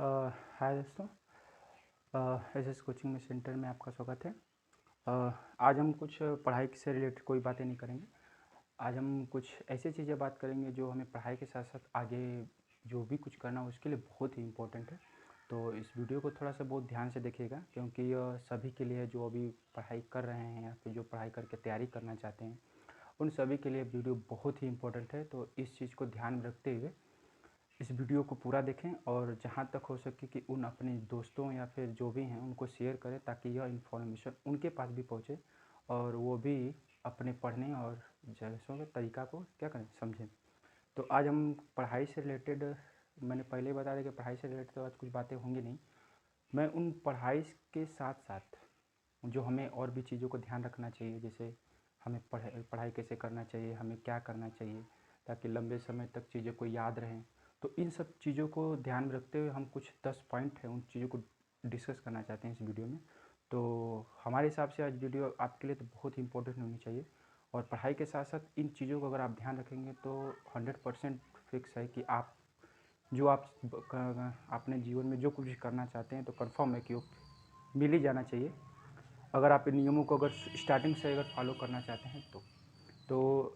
हाय दोस्तों। S coaching में centre में आपका स्वागत है। आज हम कुछ पढ़ाई से रिलेटेड कोई बातें नहीं करेंगे। आज हम कुछ ऐसी चीज़ें बात करेंगे जो हमें पढ़ाई के साथ साथ आगे जो भी कुछ करना हो उसके लिए बहुत ही इम्पोर्टेंट है। तो इस वीडियो को थोड़ा सा बहुत ध्यान से देखिएगा, क्योंकि यह सभी के लिए जो अभी पढ़ाई कर रहे हैं या फिर जो पढ़ाई करके तैयारी करना चाहते हैं उन सभी के लिए वीडियो बहुत ही इम्पोर्टेंट है। तो इस चीज़ को ध्यान में रखते हुए इस वीडियो को पूरा देखें और जहाँ तक हो सके कि उन अपने दोस्तों या फिर जो भी हैं उनको शेयर करें, ताकि यह इन्फॉर्मेशन उनके पास भी पहुँचे और वो भी अपने पढ़ने और जैसों के तरीका को क्या करें, समझें। तो आज हम पढ़ाई से रिलेटेड, मैंने पहले ही बता दिया कि पढ़ाई से रिलेटेड तो आज कुछ बातें होंगी नहीं। मैं उन पढ़ाई के साथ साथ जो हमें और भी चीज़ों को ध्यान रखना चाहिए, जैसे हमें पढ़ाई कैसे करना चाहिए, हमें क्या करना चाहिए ताकि लंबे समय तक चीज़ों को याद रहें। तो इन सब चीज़ों को ध्यान में रखते हुए हम कुछ 10 पॉइंट हैं उन चीज़ों को डिस्कस करना चाहते हैं इस वीडियो में। तो हमारे हिसाब से आज वीडियो आपके लिए तो बहुत ही इंपॉर्टेंट होनी चाहिए। और पढ़ाई के साथ साथ इन चीज़ों को अगर आप ध्यान रखेंगे तो 100% फिक्स है कि आप जो आप अपने जीवन में जो कुछ भी करना चाहते हैं तो कंफर्म है कि वो मिल ही जाना चाहिए, अगर आप इन नियमों को अगर स्टार्टिंग से अगर फॉलो करना चाहते हैं तो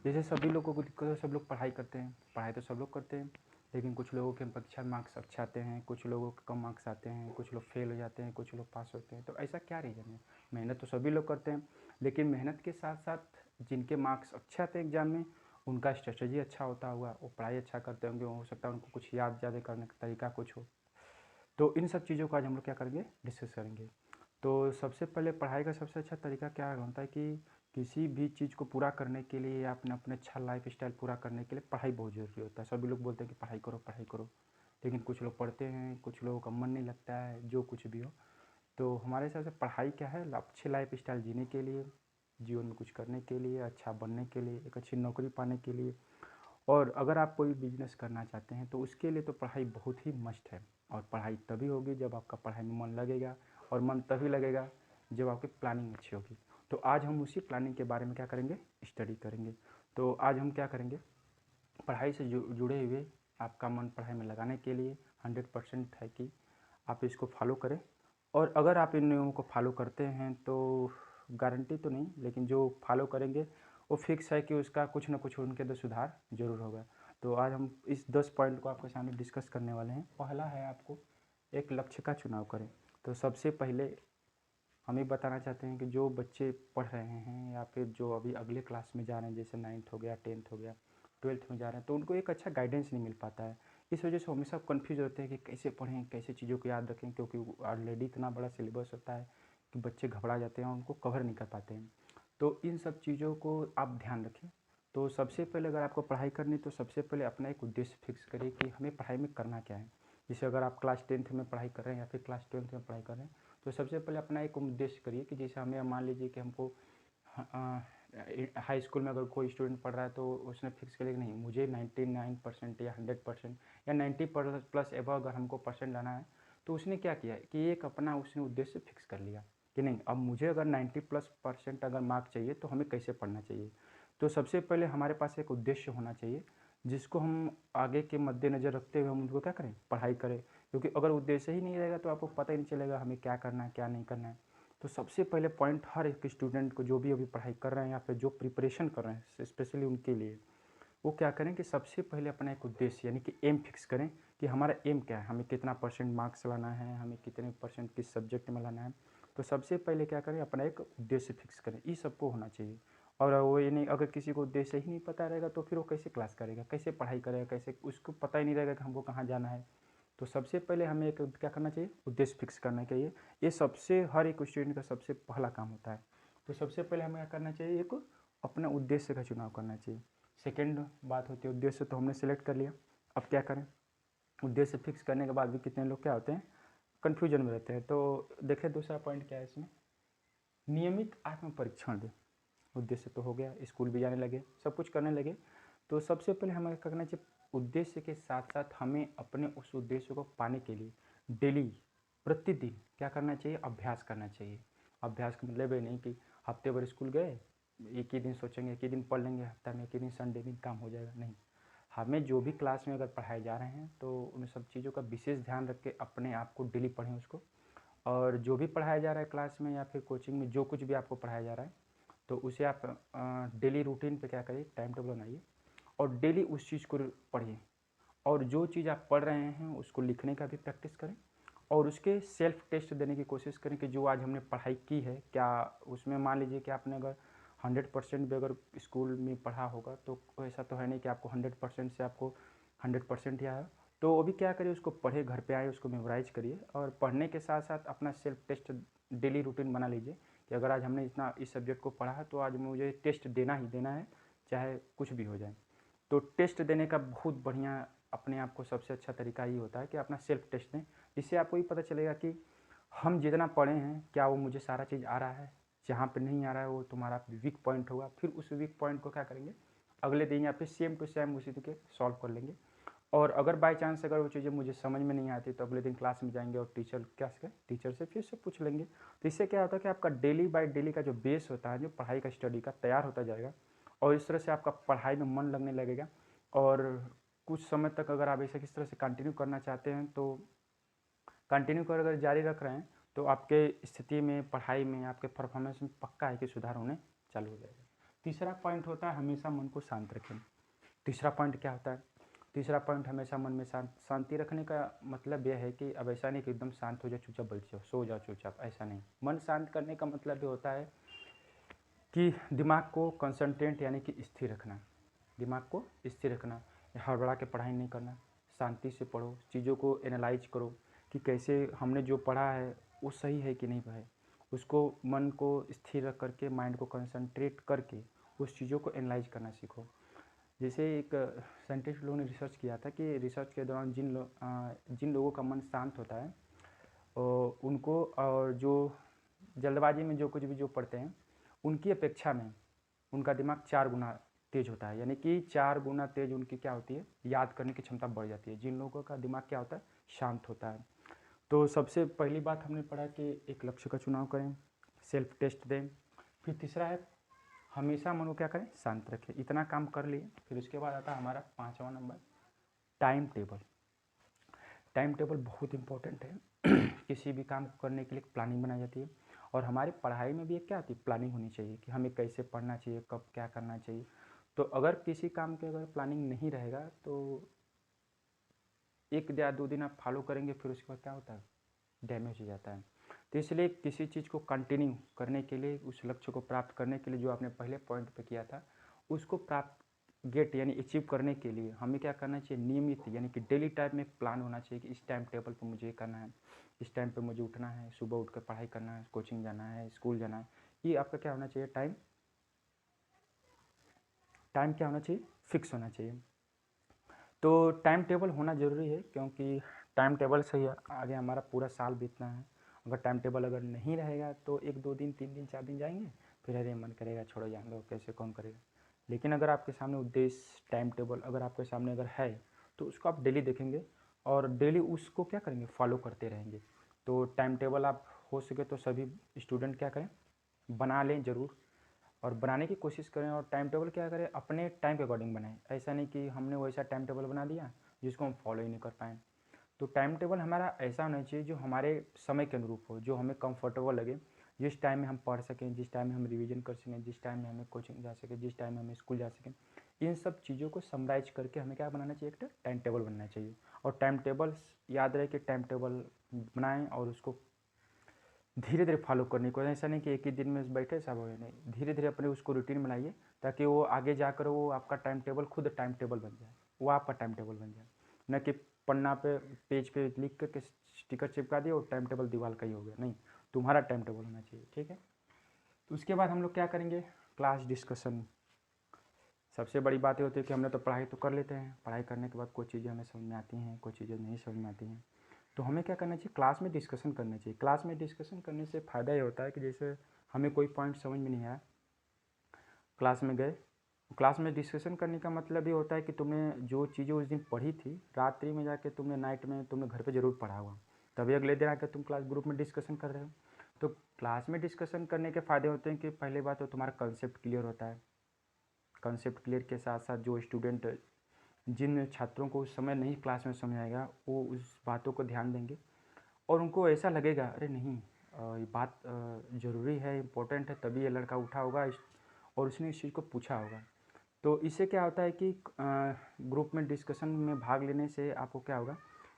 जैसे सभी लोगों को दिक्कत है, सब लोग पढ़ाई करते हैं, पढ़ाई तो सब लोग करते हैं, लेकिन कुछ लोगों के परीक्षा मार्क्स अच्छे आते हैं, कुछ लोगों के कम मार्क्स आते हैं, कुछ लोग फेल हो जाते हैं, कुछ लोग पास होते हैं। तो ऐसा क्या रीज़न है? मेहनत तो सभी लोग करते हैं, लेकिन मेहनत के साथ साथ जिनके मार्क्स अच्छे आते हैं एग्ज़ाम में, उनका स्ट्रेटजी अच्छा होता होगा, वो पढ़ाई अच्छा करते होंगे, हो सकता है उनको कुछ याद ज़्यादा करने का तरीका कुछ हो। तो इन सब चीज़ों को आज हम लोग क्या करेंगे, डिस्कस करेंगे। तो सबसे पहले पढ़ाई का सबसे अच्छा तरीका क्या होता है कि किसी भी चीज़ को पूरा करने के लिए या अपने अपने अच्छा लाइफ स्टाइल पूरा करने के लिए पढ़ाई बहुत ज़रूरी होता है। सभी लोग बोलते हैं कि पढ़ाई करो पढ़ाई करो, लेकिन कुछ लोग पढ़ते हैं, कुछ लोगों का मन नहीं लगता है, जो कुछ भी हो। तो हमारे हिसाब से पढ़ाई क्या है, अच्छे लाइफ स्टाइल जीने के लिए, जीवन में कुछ करने के लिए, अच्छा बनने के लिए, एक अच्छी नौकरी पाने के लिए। और अगर आप कोई बिजनेस करना चाहते हैं तो उसके लिए तो पढ़ाई बहुत ही मस्ट है। और पढ़ाई तभी होगी जब आपका पढ़ाई में मन लगेगा, और मन तभी लगेगा जब आपकी प्लानिंग अच्छी होगी। तो आज हम उसी प्लानिंग के बारे में क्या करेंगे, स्टडी करेंगे। तो आज हम क्या करेंगे, पढ़ाई से जुड़े हुए आपका मन पढ़ाई में लगाने के लिए 100% है कि आप इसको फॉलो करें। और अगर आप इन नियमों को फॉलो करते हैं तो गारंटी तो नहीं, लेकिन जो फॉलो करेंगे वो फिक्स है कि उसका कुछ ना कुछ उनके अंदर सुधार जरूर होगा। तो आज हम इस 10 पॉइंट को आपके सामने डिस्कस करने वाले हैं। पहला है, आपको एक लक्ष्य का चुनाव करें। तो सबसे पहले हम ये बताना चाहते हैं कि जो बच्चे पढ़ रहे हैं या फिर जो अभी अगले क्लास में जा रहे हैं, जैसे 9th हो गया, 10th हो गया, 12th में जा रहे हैं, तो उनको एक अच्छा गाइडेंस नहीं मिल पाता है। इस वजह से हमेशा कन्फ्यूज होते हैं कि कैसे पढ़ें, कैसे चीज़ों को याद रखें, क्योंकि ऑलरेडी इतना बड़ा सिलेबस होता है कि बच्चे घबरा जाते हैं और उनको कवर नहीं कर पाते हैं। तो इन सब चीज़ों को आप ध्यान रखें। तो सबसे पहले अगर आपको पढ़ाई करनी है तो सबसे पहले अपना एक उद्देश्य फिक्स करें कि हमें पढ़ाई में करना क्या है। जैसे अगर आप क्लास 10th में पढ़ाई कर रहे हैं या फिर क्लास 12th में पढ़ाई कर रहे हैं, तो सबसे पहले अपना एक उद्देश्य करिए कि जैसे हमें मान लीजिए कि हमको हाई स्कूल में अगर कोई स्टूडेंट पढ़ रहा है तो उसने फिक्स कर लिया कि नहीं, मुझे 99% या 100% या 90+ एबव अगर हमको परसेंट लाना है, तो उसने क्या किया कि एक अपना उसने उद्देश्य फिक्स कर लिया कि नहीं, अब मुझे अगर 90+% अगर मार्क चाहिए तो हमें कैसे पढ़ना चाहिए। तो सबसे पहले हमारे पास एक उद्देश्य होना चाहिए जिसको हम आगे के मद्देनज़र रखते हुए हम उनको क्या करें, पढ़ाई करें। क्योंकि अगर उद्देश्य ही नहीं रहेगा तो आपको पता ही नहीं चलेगा हमें क्या करना है क्या नहीं करना है। तो सबसे पहले पॉइंट हर एक स्टूडेंट को, जो भी अभी पढ़ाई कर रहे हैं या फिर जो प्रिपरेशन कर रहे हैं स्पेशली उनके लिए, वो क्या करें कि सबसे पहले अपना एक उद्देश्य यानी कि एम फिक्स करें कि हमारा एम क्या है, हमें कितना परसेंट मार्क्स लाना है, हमें कितने परसेंट किस सब्जेक्ट में लाना है। तो सबसे पहले क्या करें, अपना एक उद्देश्य फिक्स करें, ये सबको होना चाहिए। और वो ये नहीं, अगर किसी को उद्देश्य ही नहीं पता रहेगा तो फिर वो कैसे क्लास करेगा, कैसे पढ़ाई करेगा, कैसे उसको पता ही नहीं रहेगा कि हमको कहाँ जाना है। तो सबसे पहले हमें एक क्या करना चाहिए, उद्देश्य फिक्स करना चाहिए। ये सबसे हर एक स्टूडेंट का सबसे पहला काम होता है। तो सबसे पहले हमें क्या करना चाहिए, एक अपना उद्देश्य का चुनाव करना चाहिए। सेकेंड बात होती है, उद्देश्य तो हमने सेलेक्ट कर लिया, अब क्या करें। उद्देश्य फिक्स करने के बाद भी कितने लोग क्या होते हैं, कन्फ्यूजन में रहते हैं। तो देखें दूसरा पॉइंट क्या है इसमें, नियमित आत्म परीक्षण दें। उद्देश्य तो हो गया, स्कूल भी जाने लगे, सब कुछ करने लगे, तो सबसे पहले हमें क्या करना चाहिए, उद्देश्य के साथ साथ हमें अपने उस उद्देश्य को पाने के लिए डेली, प्रतिदिन क्या करना चाहिए, अभ्यास करना चाहिए। अभ्यास का मतलब ये नहीं कि हफ्ते भर स्कूल गए, एक ही दिन सोचेंगे, एक ही दिन पढ़ लेंगे, हफ्ता में एक ही दिन संडे दिन काम हो जाएगा, नहीं। हमें जो भी क्लास में अगर पढ़ाए जा रहे हैं तो उन सब चीज़ों का विशेष ध्यान रख के अपने आप को डेली पढ़ें उसको। और जो भी पढ़ाया जा रहा है क्लास में या फिर कोचिंग में, जो कुछ भी आपको पढ़ाया जा रहा है तो उसे आप डेली रूटीन पे क्या करिए, टाइम टेबल बनाइए और डेली उस चीज़ को पढ़िए। और जो चीज़ आप पढ़ रहे हैं उसको लिखने का भी प्रैक्टिस करें और उसके सेल्फ टेस्ट देने की कोशिश करें कि जो आज हमने पढ़ाई की है क्या उसमें, मान लीजिए कि आपने अगर 100% भी अगर स्कूल में पढ़ा होगा तो ऐसा तो है नहीं कि आपको 100% से आपको 100% ही आया। तो वो भी क्या करिए, उसको पढ़े, घर पे आए उसको मेमोराइज करिए और पढ़ने के साथ साथ अपना सेल्फ टेस्ट डेली रूटीन बना लीजिए कि अगर आज हमने इतना इस सब्जेक्ट को पढ़ा है तो आज मुझे टेस्ट देना ही देना है, चाहे कुछ भी हो जाए। तो टेस्ट देने का बहुत बढ़िया अपने आप को सबसे अच्छा तरीका ये होता है कि अपना सेल्फ टेस्ट दें। इससे आपको ये पता चलेगा कि हम जितना पढ़े हैं क्या वो मुझे सारा चीज़ आ रहा है, जहाँ पे नहीं आ रहा है वो तुम्हारा वीक पॉइंट होगा। फिर उस वीक पॉइंट को क्या करेंगे, अगले दिन या फिर सेम टू सेम उसी के सॉल्व कर लेंगे। और अगर बाय चांस अगर वो चीज़ें मुझे समझ में नहीं आती तो अगले दिन क्लास में जाएंगे और टीचर से फिर से पूछ लेंगे। तो इससे क्या होता है कि आपका डेली बाय डेली का जो बेस होता है, जो पढ़ाई का स्टडी का तैयार होता जाएगा और इस तरह से आपका पढ़ाई में मन लगने लगेगा। और कुछ समय तक अगर आप ऐसे किस तरह से कंटिन्यू करना चाहते हैं तो कंटिन्यू कर अगर जारी रख रहे हैं तो आपके स्थिति में, पढ़ाई में, आपके परफॉर्मेंस में पक्का है कि सुधार होने चालू हो जाएगा। तीसरा पॉइंट होता है हमेशा मन को शांत रखें। तीसरा पॉइंट क्या होता है, तीसरा पॉइंट हमेशा मन में शांति रखने का मतलब यह है कि अब ऐसा नहीं कि एकदम शांत हो जाओ, चुपचाप बैठ जाओ, सो जाओ चुपचाप, ऐसा नहीं। मन शांत करने का मतलब ये होता है कि दिमाग को कंसंट्रेट यानी कि स्थिर रखना, दिमाग को स्थिर रखना, हड़बड़ा के पढ़ाई नहीं करना, शांति से पढ़ो, चीज़ों को एनालाइज करो कि कैसे हमने जो पढ़ा है वो सही है कि नहीं है। उसको मन को स्थिर रख करके, माइंड को कंसंट्रेट करके उस चीज़ों को एनालाइज करना सीखो। जैसे एक साइंटिस्ट लोगों ने रिसर्च किया था कि रिसर्च के दौरान जिन लोगों का मन शांत होता है उनको, और जो जल्दबाजी में जो कुछ भी जो पढ़ते हैं उनकी अपेक्षा में उनका दिमाग 4 गुना तेज़ होता है। यानी कि 4 गुना तेज़ उनकी क्या होती है, याद करने की क्षमता बढ़ जाती है। जिन लोगों का दिमाग क्या होता है, शांत होता है। तो सबसे पहली बात हमने पढ़ा कि एक लक्ष्य का चुनाव करें, सेल्फ टेस्ट दें। फिर तीसरा है हमेशा मन को क्या करें, शांत रखें। इतना काम कर लिए, फिर उसके बाद आता है हमारा 5वां number, time table. Time table बहुत इंपॉर्टेंट है किसी भी काम को करने के लिए प्लानिंग बनाई जाती है और हमारी पढ़ाई में भी एक क्या आती है, प्लानिंग होनी चाहिए कि हमें कैसे पढ़ना चाहिए, कब क्या करना चाहिए। तो अगर किसी काम की अगर प्लानिंग नहीं रहेगा तो 1 या 2 दिन आप फॉलो करेंगे, फिर उसके बाद क्या होता है, डैमेज हो जाता है। तो इसलिए किसी चीज़ को कंटिन्यू करने के लिए, उस लक्ष्य को प्राप्त करने के लिए जो आपने पहले पॉइंट पे किया था उसको प्राप्त यानी अचीव करने के लिए हमें क्या करना चाहिए, नियमित यानी कि डेली टाइप में प्लान होना चाहिए कि इस टाइम टेबल पर मुझे करना है, इस टाइम पे मुझे उठना है, सुबह उठकर पढ़ाई करना है, कोचिंग जाना है, स्कूल जाना है। ये आपका क्या होना चाहिए, टाइम क्या होना चाहिए, फिक्स होना चाहिए। तो टाइम टेबल होना ज़रूरी है क्योंकि टाइम टेबल से ही आगे हमारा पूरा साल बीतना है। अगर टाइम टेबल अगर नहीं रहेगा तो 1-2 दिन, 3 दिन, 4 दिन जाएंगे, फिर अरे मन करेगा छोड़ो जान दो, कैसे कौन करेगा। लेकिन अगर आपके सामने उद्देश्य, टाइम टेबल अगर आपके सामने अगर है तो उसको आप डेली देखेंगे और डेली उसको क्या करेंगे, फॉलो करते रहेंगे। तो टाइम टेबल आप हो सके तो सभी स्टूडेंट क्या करें, बना लें ज़रूर और बनाने की कोशिश करें। और टाइम टेबल क्या करें, अपने टाइम के अकॉर्डिंग बनाएं। ऐसा नहीं कि हमने वैसा टाइम टेबल बना दिया जिसको हम फॉलो ही नहीं कर पाएँ। तो टाइम टेबल हमारा ऐसा होना चाहिए जो हमारे समय के अनुरूप हो, जो हमें कंफर्टेबल लगे, जिस टाइम में हम पढ़ सकें, जिस टाइम में हम रिवीजन कर सकें, जिस टाइम में हमें कोचिंग जा सकें, जिस टाइम में हमें स्कूल जा सकें। इन सब चीज़ों को समराइज करके हमें क्या बनाना चाहिए, एक टाइम टेबल बनना चाहिए। और टाइम टेबल याद रहे कि टाइम टेबल बनाएं और उसको धीरे धीरे फॉलो करने को, ऐसा नहीं कि एक ही दिन में बैठे सब हो, नहीं, धीरे धीरे अपने उसको रूटीन बनाइए ताकि वो आगे जाकर वो आपका टाइम टेबल खुद टाइम टेबल बन जाए, वो आपका टाइम टेबल बन जाए। न कि पन्ना पे, पेज पे लिख करके स्टिकर चिपका दिया और टाइम टेबल दीवार का ही हो गया, नहीं, तुम्हारा टाइम टेबल होना चाहिए, ठीक है। तो उसके बाद हम लोग क्या करेंगे, क्लास डिस्कशन। सबसे बड़ी बात ये होती है कि हमने तो पढ़ाई तो कर लेते हैं, पढ़ाई करने के बाद कुछ चीज़ें हमें समझ में आती हैं, कुछ चीज़ें नहीं समझ में आती हैं, तो हमें क्या करना चाहिए, क्लास में डिस्कशन करना चाहिए। क्लास में डिस्कशन करने से फ़ायदा ये होता है कि जैसे हमें कोई पॉइंट समझ में नहीं आया, क्लास में गए, क्लास में डिस्कशन करने का मतलब ये होता है कि तुमने जो चीज़ें उस दिन पढ़ी थी, रात्रि में जाके तुमने, नाइट में तुमने घर पे ज़रूर पढ़ा हुआ, तभी अगले दिन आकर तुम क्लास ग्रुप में डिस्कशन कर रहे हो। तो क्लास में डिस्कशन करने के फ़ायदे होते हैं कि पहली बात तो तुम्हारा कंसेप्ट क्लियर होता है। कंसेप्ट क्लियर के साथ साथ जो स्टूडेंट जिन छात्रों को उस समय नहीं क्लास में समझ आएगा वो उस बातों को ध्यान देंगे और उनको ऐसा लगेगा अरे नहीं ये बात ज़रूरी है, इम्पोर्टेंट है, तभी ये लड़का उठा होगा और उसने इस चीज़ को पूछा होगा। तो इससे क्या होता है कि ग्रुप में डिस्कशन में भाग लेने से आपको क्या होगा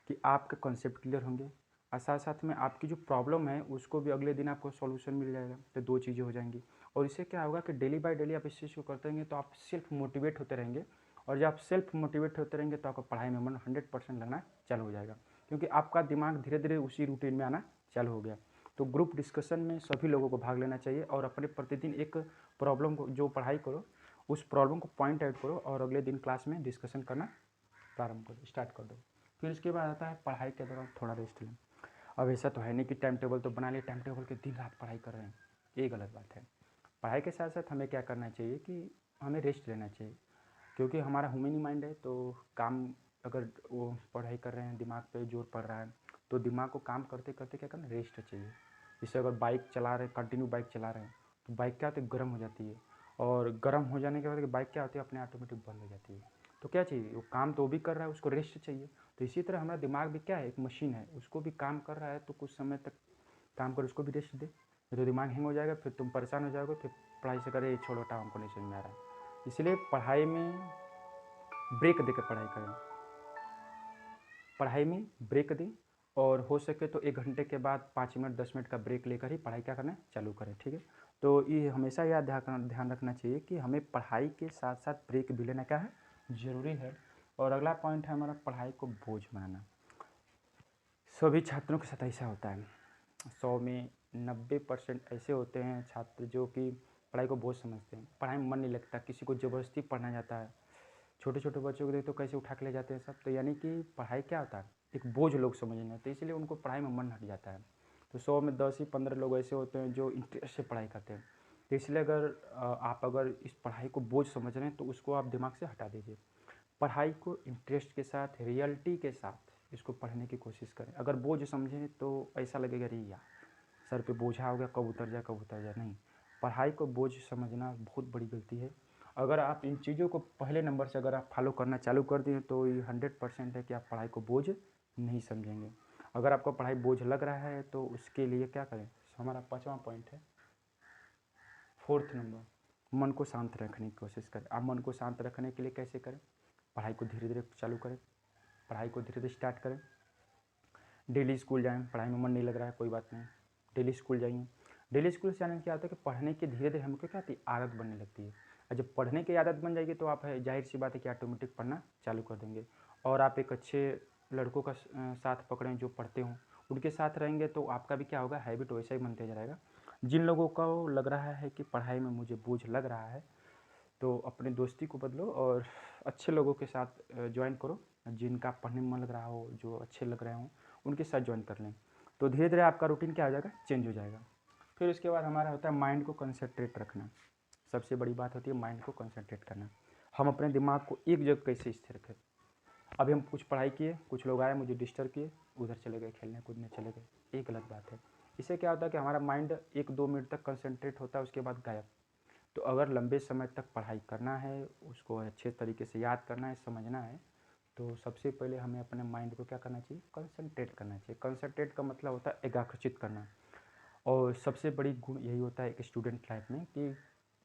कि आपके कॉन्सेप्ट क्लियर होंगे और साथ साथ में आपकी जो प्रॉब्लम है उसको भी अगले दिन आपको सॉल्यूशन मिल जाएगा। तो दो चीज़ें हो जाएंगी और इससे क्या होगा कि डेली बाय डेली आप इस चीज़ को करते रहेंगे तो आप सेल्फ मोटिवेट होते रहेंगे और जब आप सेल्फ मोटिवेट होते रहेंगे तो आपको पढ़ाई में मन 100% लगना चालू हो जाएगा, क्योंकि आपका दिमाग धीरे धीरे उसी रूटीन में आना चालू हो गया। तो ग्रुप डिस्कशन में सभी लोगों को भाग लेना चाहिए और अपने प्रतिदिन एक प्रॉब्लम को जो पढ़ाई करो उस प्रॉब्लम को पॉइंट आउट करो और अगले दिन क्लास में डिस्कशन करना प्रारंभ करो, स्टार्ट कर दो। फिर उसके बाद आता है पढ़ाई के दौरान थोड़ा रेस्ट लें। अब ऐसा तो है नहीं कि टाइम टेबल तो बना लिया, टाइम टेबल के दिन रात पढ़ाई कर रहे हैं, ये गलत बात है। पढ़ाई के साथ साथ हमें क्या करना चाहिए कि हमें रेस्ट लेना चाहिए, क्योंकि हमारा ह्यूमन ही माइंड है। तो काम अगर वो पढ़ाई कर रहे हैं, दिमाग पे जोर पड़ रहा है तो दिमाग को काम करते करते क्या करना, रेस्ट चाहिए। जैसे अगर बाइक चला रहे, कंटिन्यू बाइक चला रहे हैं तो बाइक क्या होती है, गर्म हो जाती है और गर्म हो जाने के बाद बाइक क्या होती है, अपने ऑटोमेटिक बंद हो जाती है। तो क्या चाहिए, वो काम तो भी कर रहा है, उसको रेस्ट चाहिए। तो इसी तरह हमारा दिमाग भी क्या है, एक मशीन है, उसको भी काम कर रहा है तो कुछ समय तक काम कर, उसको भी रेस्ट दे। तो दिमाग हैंग हो जाएगा, फिर तुम परेशान हो जाओगे, फिर पढ़ाई से करे छोड़ो हटाओ, हमको नहीं समझ में आ रहा है। इसलिए पढ़ाई में ब्रेक देकर पढ़ाई करें, पढ़ाई में ब्रेक दें और हो सके तो 1 घंटे के बाद 5 मिनट 10 मिनट का ब्रेक लेकर ही पढ़ाई क्या करना है, चालू करें। ठीक है, तो ये हमेशा याद ध्यान रखना चाहिए कि हमें पढ़ाई के साथ साथ ब्रेक भी लेना क्या है, ज़रूरी है। और अगला पॉइंट है हमारा, पढ़ाई को बोझ बनाना। सभी छात्रों के साथ ऐसा होता है, 100 में 90% ऐसे होते हैं छात्र जो कि पढ़ाई को बोझ समझते हैं, पढ़ाई में मन नहीं लगता, किसी को ज़बरदस्ती पढ़ना जाता है। छोटे छोटे बच्चों को देख तो कैसे उठा के ले जाते हैं सब, तो यानी कि पढ़ाई क्या होता है, एक बोझ लोग समझने, तो इसलिए उनको पढ़ाई में मन हट जाता है। तो 100 में 10 ही 15 लोग ऐसे होते हैं जो इंटरेस्ट से पढ़ाई करते हैं। तो इसलिए अगर आप अगर इस पढ़ाई को बोझ समझ रहे हैं तो उसको आप दिमाग से हटा दीजिए। पढ़ाई को इंटरेस्ट के साथ, रियलिटी के साथ इसको पढ़ने की कोशिश करें। अगर बोझ समझें तो ऐसा लगेगा अरे यार सर पे बोझा हो गया, कब उतर जाए, नहीं। पढ़ाई को बोझ समझना बहुत बड़ी गलती है। अगर आप इन चीज़ों को पहले नंबर से अगर आप फॉलो करना चालू कर दिए तो ये 100% है कि आप पढ़ाई को बोझ नहीं समझेंगे। अगर आपको पढ़ाई बोझ लग रहा है तो उसके लिए क्या करें, हमारा 5वां पॉइंट है, 4th नंबर, मन को शांत रखने की कोशिश करें। आप मन को शांत रखने के लिए कैसे करें, पढ़ाई को धीरे धीरे चालू करें, पढ़ाई को धीरे धीरे स्टार्ट करें। डेली स्कूल जाएँ, पढ़ाई में मन नहीं लग रहा है कोई बात नहीं, डेली स्कूल जाइए। डेली स्कूल से जाने से क्या होता है कि पढ़ने की धीरे धीरे हमको क्या आती है, आदत बनने लगती है। और जब पढ़ने की आदत बन जाएगी तो आप जाहिर सी बात है कि ऑटोमेटिक पढ़ना चालू कर देंगे। और आप एक अच्छे लड़कों का साथ पकड़ें जो पढ़ते हों, उनके साथ रहेंगे तो आपका भी क्या होगा, हैबिट वैसा ही बनते जाएगा। जिन लोगों को लग रहा है कि पढ़ाई में मुझे बोझ लग रहा है तो अपने दोस्ती को बदलो और अच्छे लोगों के साथ ज्वाइन करो, जिनका पढ़ने में मन लग रहा हो, जो अच्छे लग रहे हों उनके साथ ज्वाइन कर लें। तो धीरे धीरे आपका रूटीन क्या हो जाएगा, चेंज हो जाएगा। फिर उसके बाद हमारा होता है माइंड को कंसंट्रेट रखना। सबसे बड़ी बात होती है माइंड को कंसंट्रेट करना। हम अपने दिमाग को एक जगह कैसे स्थिर रखें। अभी हम कुछ पढ़ाई किए, कुछ लोग आए मुझे डिस्टर्ब किए, उधर चले गए, खेलने कूदने चले गए, ये गलत बात है। इससे क्या होता है कि हमारा माइंड 1-2 मिनट तक कंसंट्रेट होता है, उसके बाद गायब। तो अगर लंबे समय तक पढ़ाई करना है, उसको अच्छे तरीके से याद करना है, समझना है, तो सबसे पहले हमें अपने माइंड को क्या करना चाहिए, कंसंट्रेट करना चाहिए। कंसंट्रेट का मतलब होता है एकाग्रचित करना। और सबसे बड़ी गुण यही होता है एक स्टूडेंट लाइफ में कि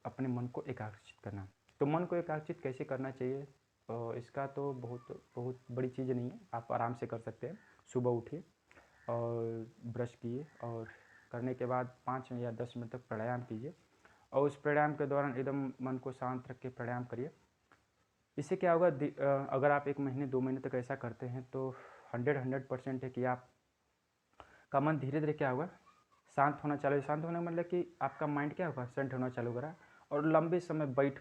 अपने मन को एकाग्रचित करना। तो मन को एकाग्रचित कैसे करना चाहिए, इसका तो बहुत बहुत बड़ी चीज़ नहीं है, आप आराम से कर सकते हैं। सुबह उठिए और ब्रश किए और करने के बाद 5 या 10 मिनट तक प्राणायाम कीजिए और उस प्राणायाम के दौरान एकदम मन को शांत रख के प्राणायाम करिए। इससे क्या होगा, अगर आप 1 महीने 2 महीने तक ऐसा करते हैं तो 100% है कि आप का मन धीरे धीरे क्या होगा, शांत होना चालू। शांत होने का मतलब कि आपका माइंड क्या होगा, शांत होना चालू करा और लंबे समय बैठ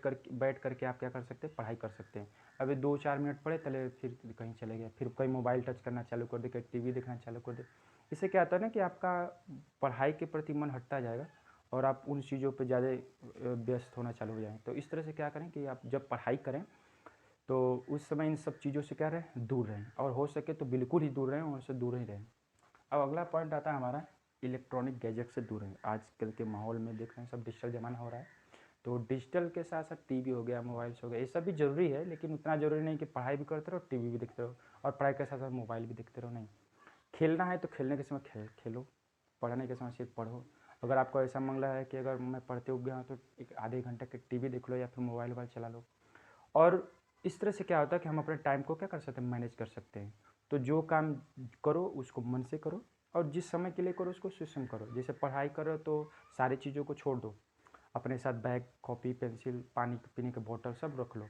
करके आप क्या कर सकते हैं, पढ़ाई कर सकते हैं। अभी 2-4 मिनट पढ़े चले, फिर कहीं चले गए, फिर कोई मोबाइल टच करना चालू कर दे, कहीं टीवी देखना चालू कर दे। इससे क्या होता है ना कि आपका पढ़ाई के प्रति मन हटता जाएगा और आप उन चीज़ों पे ज़्यादा व्यस्त होना चालू हो जाएँ। तो इस तरह से क्या करें कि आप जब पढ़ाई करें तो उस समय इन सब चीज़ों से क्या रहें, दूर रहें और हो सके तो बिल्कुल ही दूर रहें और उससे दूर ही रहें। अब अगला पॉइंट आता है हमारा, इलेक्ट्रॉनिक गैजेट से दूर रहें। आजकल के माहौल में देख रहे हैं सब डिजिटल ज़माना हो रहा है, तो डिजिटल के साथ साथ टीवी हो गया, मोबाइल्स हो गया, ये सब भी ज़रूरी है, लेकिन उतना ज़रूरी नहीं कि पढ़ाई भी करते रहो, टीवी भी देखते रहो, और पढ़ाई के साथ साथ मोबाइल भी देखते रहो, नहीं। खेलना है तो खेलने के समय खेलो, पढ़ने के समय सिर्फ पढ़ो। अगर आपको ऐसा मन रहा है कि अगर मैं पढ़ते उग गया हूँ तो एक आधे घंटे के टीवी देख लो या फिर मोबाइल वोबाइल चला लो। और इस तरह से क्या होता है कि हम अपने टाइम को क्या कर सकते हैं, मैनेज कर सकते हैं। तो जो काम करो उसको मन से करो, और जिस समय के लिए करो उसको स्वयं करो। जैसे पढ़ाई करो तो सारी चीज़ों को छोड़ दो, अपने साथ बैग, कॉपी, पेंसिल, पानी पीने की बोतल सब रख लो,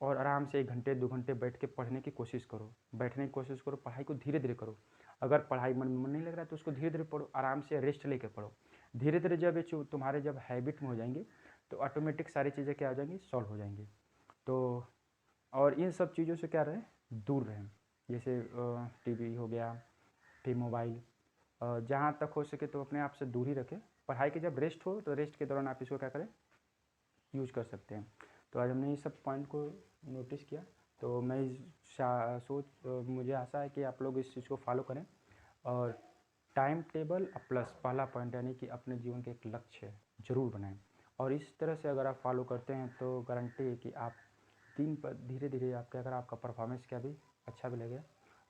और आराम से 1 घंटे 2 घंटे बैठ के पढ़ने की कोशिश करो, बैठने की कोशिश करो, पढ़ाई को धीरे धीरे करो। अगर पढ़ाई मन नहीं लग रहा है तो उसको धीरे धीरे पढ़ो, आराम से रेस्ट लेके पढ़ो। धीरे धीरे जब ये तुम्हारे जब हैबिट में हो जाएंगे तो ऑटोमेटिक सारी चीज़ें क्या हो जाएंगी, सॉल्व हो जाएंगी। तो और इन सब चीज़ों से क्या रहें, दूर रहें। जैसे टीवी हो गया, फिर मोबाइल, जहाँ तक हो सके तो अपने आप से दूर ही रखें। पढ़ाई के जब रेस्ट हो तो रेस्ट के दौरान आप इसको क्या करें, यूज कर सकते हैं। तो आज हमने इस सब पॉइंट को नोटिस किया, तो मैं मुझे आशा है कि आप लोग इस चीज़ को फॉलो करें, और टाइम टेबल प्लस पहला पॉइंट यानी कि अपने जीवन के एक लक्ष्य ज़रूर बनाएं। और इस तरह से अगर आप फॉलो करते हैं तो गारंटी है कि आप दिन पर धीरे धीरे आपका अगर आपका परफॉर्मेंस क्या भी अच्छा भी लगेगा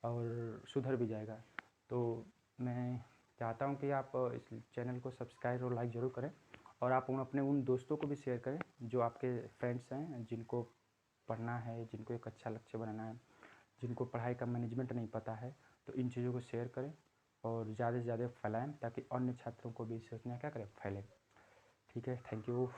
और सुधर भी जाएगा। तो मैं चाहता हूँ कि आप इस चैनल को सब्सक्राइब और लाइक ज़रूर करें, और आप अपने उन दोस्तों को भी शेयर करें जो आपके फ्रेंड्स हैं, जिनको पढ़ना है, जिनको एक अच्छा लक्ष्य बनाना है, जिनको पढ़ाई का मैनेजमेंट नहीं पता है। तो इन चीज़ों को शेयर करें और ज़्यादा से ज़्यादा फैलाएं, ताकि अन्य छात्रों को भी सोचना क्या करें, फैले। ठीक है, थैंक यू।